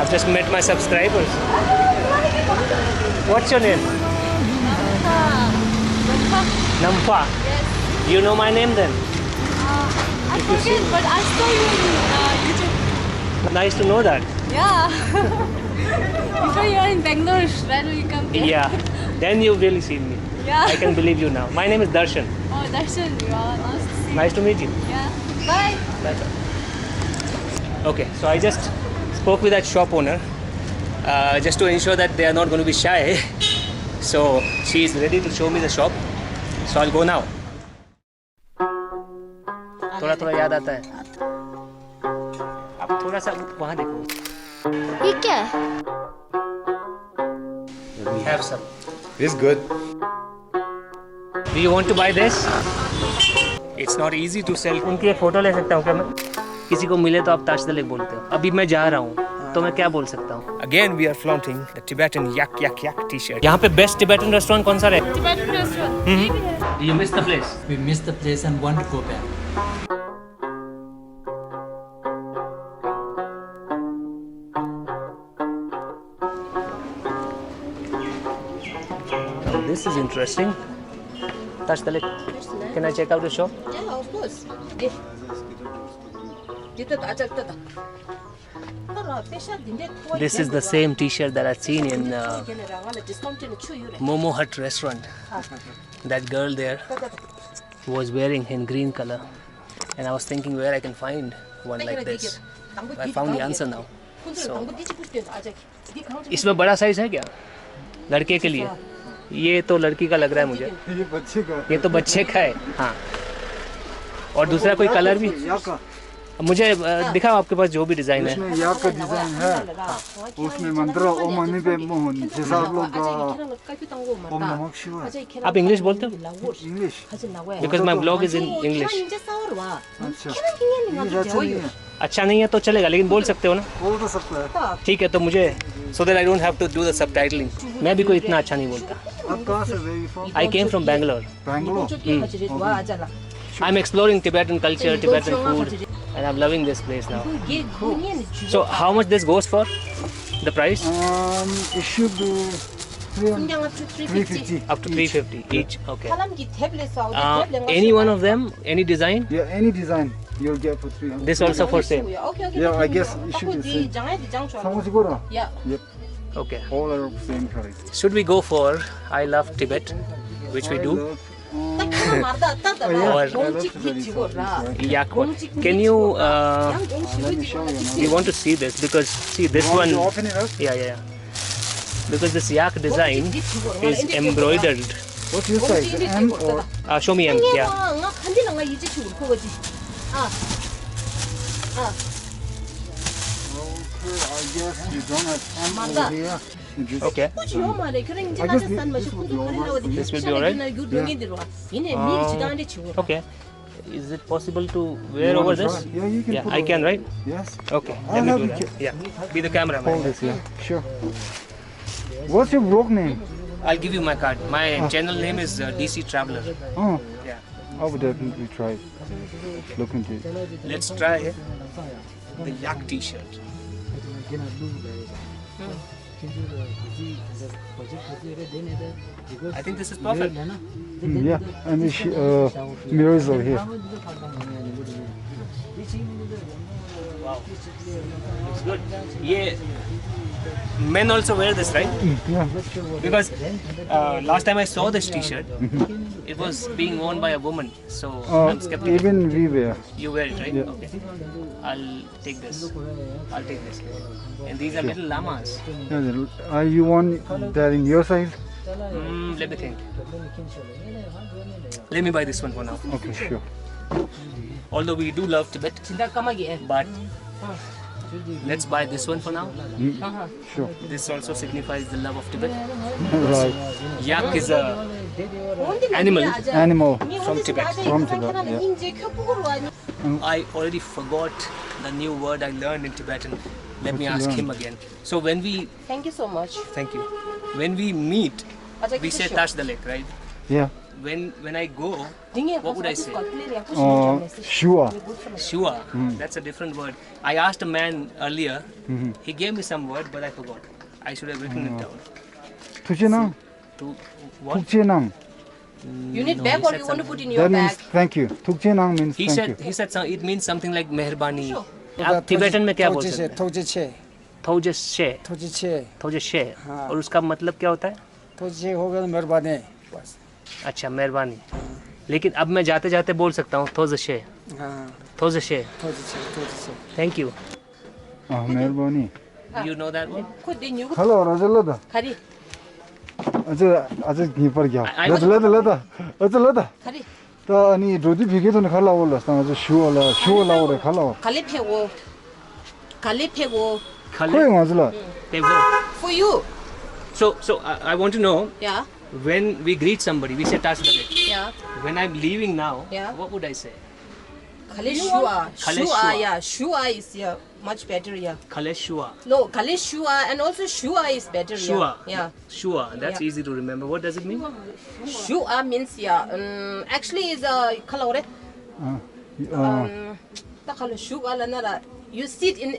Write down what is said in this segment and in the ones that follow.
I've just met my subscribers. What's your name? Nampa. Yes. Do you know my name then? I forget, but I saw you on YouTube. Nice to know that. Yeah. Before you are in Bangalore, right when you come here. Yeah. Then you've really seen me. Yeah. I can believe you now. My name is Darshan. Oh, Darshan, yeah, nice to see you. Nice to meet you. Yeah. Bye. That's all. Okay, so I just spoke with that shop owner just to ensure that they are not going to be shy. So she is ready to show me the shop. So I'll go now. थोड़ा थोड़ा याद आता है. आप थोड़ा सा वहाँ देखो. ये क्या है? We have some. It's good. Do you want to buy this? It's not easy to sell. उनकी एक फोटो ले सकता हूँ क्या मैं? किसी को मिले तो आप ताशदलेक बोलते हो. अभी मैं जा रहा हूँ तो मैं क्या बोल सकता हूँ? Again we are flaunting the Tibetan yak yak yak t-shirt. यहाँ पे best Tibetan restaurant कौन सा है? Tibetan restaurant. You missed the place. We missed the place and want to go back. Now this is interesting. Tashdalek, can I check out the shop? Yeah, of course. This is the same t-shirt that I've seen in Momo Hut restaurant. That girl there was wearing in green color. And I was thinking where I can find one like this. I found the answer now. So, इसमें बड़ा size है क्या लड़के के लिए? ये तो लड़की का लग रहा है मुझे. ये बच्चे का. ये तो बच्चे का है. हाँ. और दूसरा कोई कलर भी मुझे दिखाओ आपके पास जो भी डिजाइन है. उसमें याक का डिजाइन है. उसमें मंत्र ओम मनी पे मोहन जैसा आप लोग ओम नमः शिवाय. आप इंग्लिश बोलते हो? English. Because my blog is in English. अच्छा. ये अच्छा नहीं है. अच्छा नहीं है तो चलेगा लेकिन बोल सकते हो ना? बोल तो सकता है. ठीक है तो मुझे so that I don't have to do the subtitling. मैं भी कोई इतना अच्छा नहीं बोलता. आप कहाँ से? Where you from? I came from Bangalore. Bangalore. I'm exploring Tibetan culture, Tibetan food, and I'm loving this place now. So how much this goes for? The price? It should be 350. Up to 350 each. Okay. Any one of them? Any design? Yeah, any design you'll get for 300. This also for sale. Yeah, I guess it should be the same. Samujigora. Yeah. Yep. Okay. All are the same price. Should we go for I Love Tibet, which we do? Or Yak one. Can you? let me show you now. We want to see this because see this You want one. to open it up? Yeah. Because this yak design is embroidered. What's your size? M or? Show me M. Yeah. Okay, I guess you don't have M over here. You just- Okay. This will be alright? Okay. Is it possible to wear You over wanna this? try? Yeah, you can. Yeah, put I it can, over. right? Yes. Okay. I'll Let me help do you. that. Yeah. Be the cameraman. Hold this. Yeah. Sure. What's your blog name? I'll give you my card. My channel name is DC Traveler. Oh, Yeah. I would definitely try. Look into it. Let's try the yak T-shirt. I think this is perfect. Yeah, and the mirrors over here. Wow. It's good. Yeah. Men also wear this, right? Yeah. Because last time I saw this T-shirt, it was being worn by a woman. So I'm skeptical. Even we wear. You wear it, right? Yeah. Okay. I'll take this. And these are little llamas. Yeah, you want that in your size? Let me think. Let me buy this one for now. Okay, sure. Although we do love Tibet, but let's buy this one for now. Sure. This also signifies the love of Tibet. Right. Yak is a Animal from Tibet. from Tibet. Yeah. I already forgot the new word I learned in Tibetan. Let me you ask learned? him again. So when we, Thank you so much. thank you. When we meet, we say Tashdalek, right? Yeah. when I go, what would I say? Shua. Shua. That's a different word. I asked a man earlier. He gave me some word, but I forgot. I should have written it down. 투진왕. To what? tukjenang. You need bag or you want to put in your That means bag? thank you. tukjenang means He thank said it means something like मेहरबानी. Sure. आप Tibetan में क्या बोलते हैं? 토지체 थोजशे. 토지체 थोजशे. हाँ। और उसका मतलब क्या होता है? 토지체 हो गया मेहरबानी बस अच्छा मेहरबानी. लेकिन अब मैं जाते जाते बोल सकता हूँ थोजशे. हाँ थोजशे. 토지체 Thank you. 아, 메르바니. You know that one? Hello, Rajalada. 가리 아주 기뻐 겨. I- 라jalada. 라jalada. 가리 다 아니 로디 비게도는 갈라 올랐어. 아주 쉬어라 오래 갈라. 갈리 패고 코에 맞을라. for you. So I want to know Yeah, when we greet somebody, we say Tashdalik. yeah. When I'm leaving now, Yeah. what would I say? 갈리 슈아. 갈리 슈아, 슈아. yeah. 슈아 is yeah, much better, yeah. Kaleshua. No, 갈리 슈아 and also 슈아 is better, Shua. yeah. Shua. That's Yeah. easy to remember. What does it mean? Yeah. 슈아 means yeah. Actually is color what? 딱 갈리 슈아라 나라. You sit in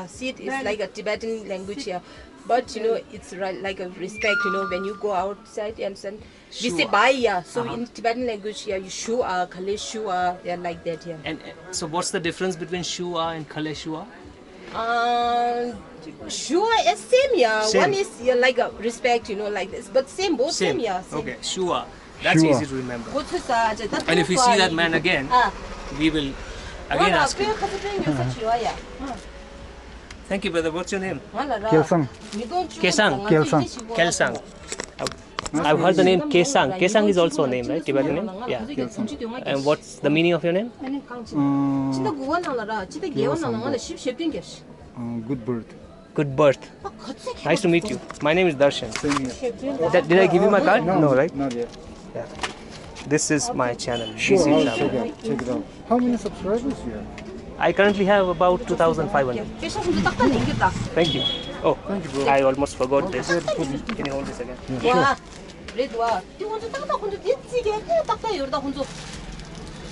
sit is like a Tibetan language here. But you know, it's like a respect, you know, when you go outside and we say Shua. bye, yeah. So in Tibetan language here, you shua, kale shua, they're like that here. And so what's the difference between Shua and Kaleshua? Shua is same, yeah. Same. One is like a respect, you know, like this. But same, both same, yeah. Same. Okay, Shua. That's Shua. easy to remember. Good to say, And if we see that man again, we will again ask him. Thank you, brother. What's your name? 결상. Kesang. Kelsang. Kelsang. I've heard the name Kesang. Kesang is also a name, right? Tibetan name? Yeah. And what's the meaning of your name? 진짜 구원하려라. 진짜 예원하는 십십된게. Good bird. Good birth. Nice to meet you. My name is Darshan. Did I give you my card? No, right? Not yet. Yeah. This is my channel. Sure, BC I'll Travel. check it out. How many subscribers you have? I currently have about 2,500. 계속 혼자 딱딱 남겼다. Thank you. Oh, Thank you, bro. I almost forgot this. Can you hold this again? 와, 그래도 와. 이 혼자 딱딱 혼자 띠찌게 해 딱딱 여기다 혼자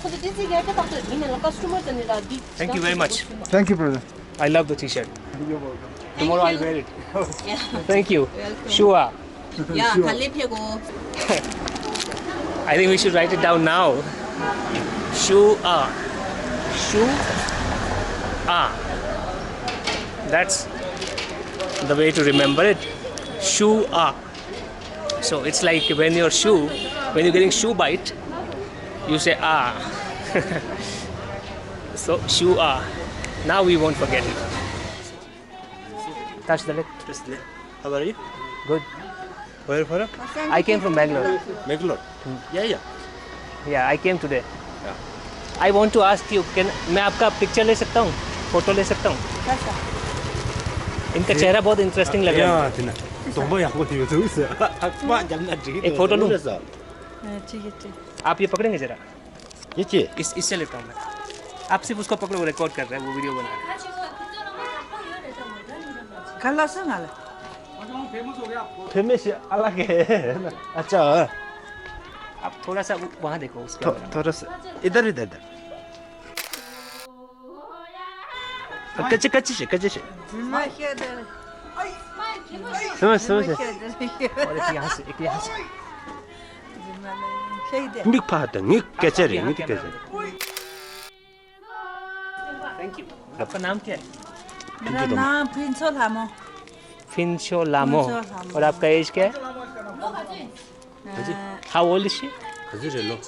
띠찌게 할 때 딱딱 이네 아까 숨을 때니라. Thank you very much. Thank you, brother. I love the t-shirt. You're welcome. Tomorrow I'll wear it. Yeah. Thank you. Welcome. Shua. 야, 갈리 패고. I think we should write it down now. Shua. Shua. That's the way to remember it. Shua. So it's like when you're getting shoe bite, you say ah. So Shua. Now we won't forget it. Touch the leg. How are you? Good. Where from? I came from Bangalore. Bangalore. Yeah. Yeah, I came today. I want to ask you, मैं आपका picture ले सकता हूँ, photo ले सकता हूँ? इनका चेहरा बहुत इंटरेस्टिंग लग रहा है. एक फोटो लूँ? आप ये पकड़ेंगे जरा? इससे लेता हूँ मैं. आप सिर्फ उसको पकड़ो, वो रिकॉर्ड कर रहा है, वो वीडियो बना रहा है. फेमस अलग है. अच्छा. आप थोड़ा सा वहाँ देखो उसके. थोड़ा सा इधर. कच्चे से. समझ. और एक यहाँ से. 닉 파다. 닉 कैचर. Thank you. आपका नाम क्या है? मेरा नाम फिंसो लामो. फिंशो लामो. और आपका एज क्या है? How old is she? 52.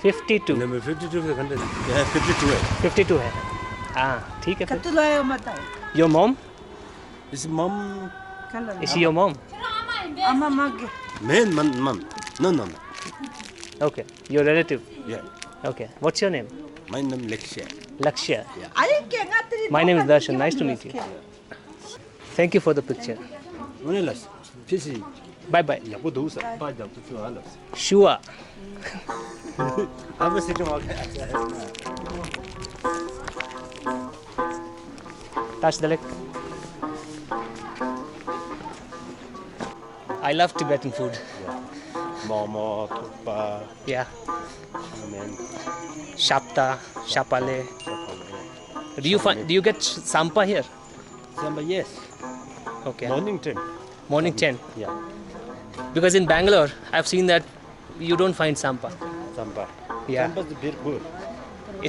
52. 52 है. हाँ, ठीक है फिर. कतुलायो मता. Your mom? Is mom Is she your mom? 아마 마게. mom. No. Okay. Your relative? Yeah. Okay. What's your name? My name Lexia. Lakshya. 아이 깽아들이. My name is Darshan. Nice to meet you. Thank you for the picture. 오늘라스. 피시. Bye bye. 야부 도우사. 빠져 또 알아. Shua. 아버지 좀 오케이. Touch the leg. I love Tibetan food. Momo, thukpa, Yeah. ramen, Shapta, Shapale. chapale. Do you get sampa here? Samba, yes. Okay. Morning time. Morning 10. Yeah. Because in Bangalore, I've seen that you don't find sampa. Samba. Yeah. Samba is very good.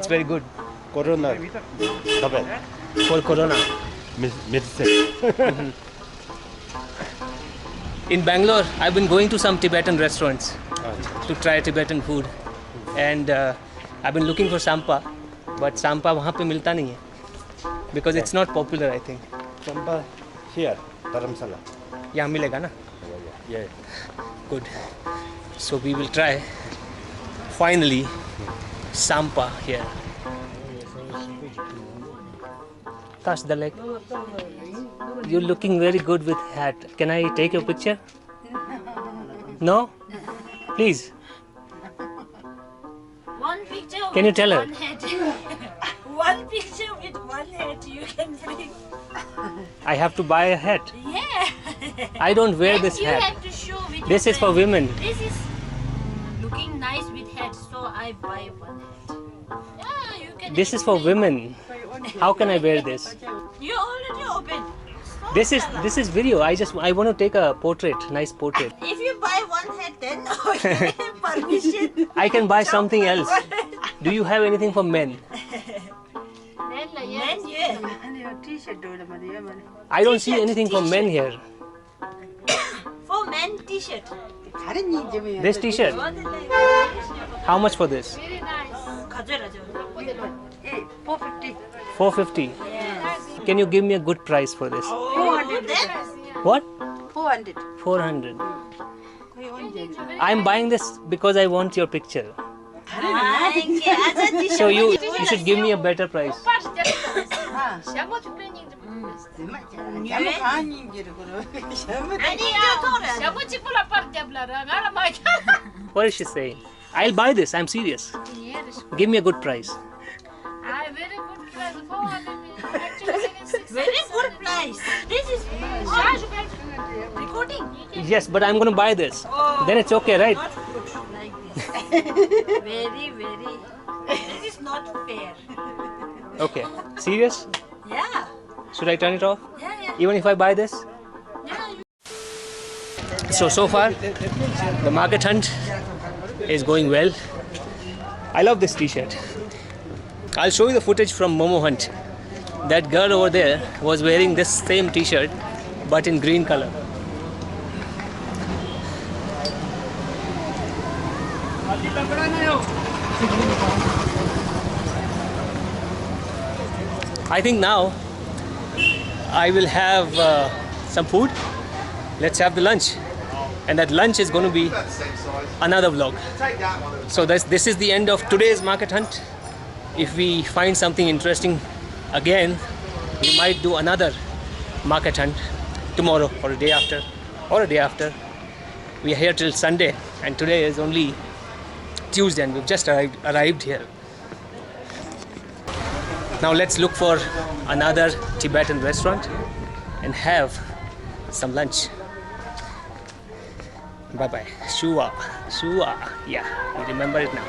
It's very good Corona, double. for corona. Medicine. In Bangalore, I've been going to some Tibetan restaurants to try Tibetan food, and I've been looking for sampa, but sampa वहाँ पे मिलता नहीं है because it's not popular, I think. Samba here, Dharamsala. यहाँ मिलेगा ना? Yeah. Good. So we will try finally sampa here. Touch the leg. You're looking very good with hat. Can I take your picture? No? Please. One picture. Can you with tell her? one head. One picture with one head you can bring. I have to buy a hat. Yeah. I don't wear And this you hat. have to show with This your is for friend. women. This is looking nice with hat, so I buy one hat. Yeah, you can. This is for explain. women. How can I wear this? You already open. Stop This Salah. is video. I want to take a portrait, nice portrait. If you buy one hat, then okay, permission. I can buy something else. Do you have anything for men? Then yeah. I don't see anything for men here. For men t-shirt. This t-shirt. How much for this? 가져라죠. 450. Can you give me a good price for this? 400. What? 400. 400. I'm buying this because I want your picture. So you should give me a better price. What is she saying? I'll buy this. I'm serious. Give me a good price. Very good price. This is recording. Yes, but I'm going to buy this. Then it's okay, right? Not good like this. Very. This is not fair. Okay. Serious? Yeah. Should I turn it off? Yeah. Even if I buy this? Yeah. So far, the market hunt is going well. I love this t-shirt. I'll show you the footage from Momo Hunt. That girl over there was wearing this same t-shirt but in green color. I think now I will have some food. Let's have the lunch. And that lunch is going to be another vlog. So this is the end of today's market hunt. If we find something interesting again, we might do another market hunt tomorrow or a day after or a day after. We are here till Sunday and today is only Tuesday and we've just arrived here. Now let's look for another Tibetan restaurant and have some lunch. Bye bye. Shua. Yeah, you remember it now.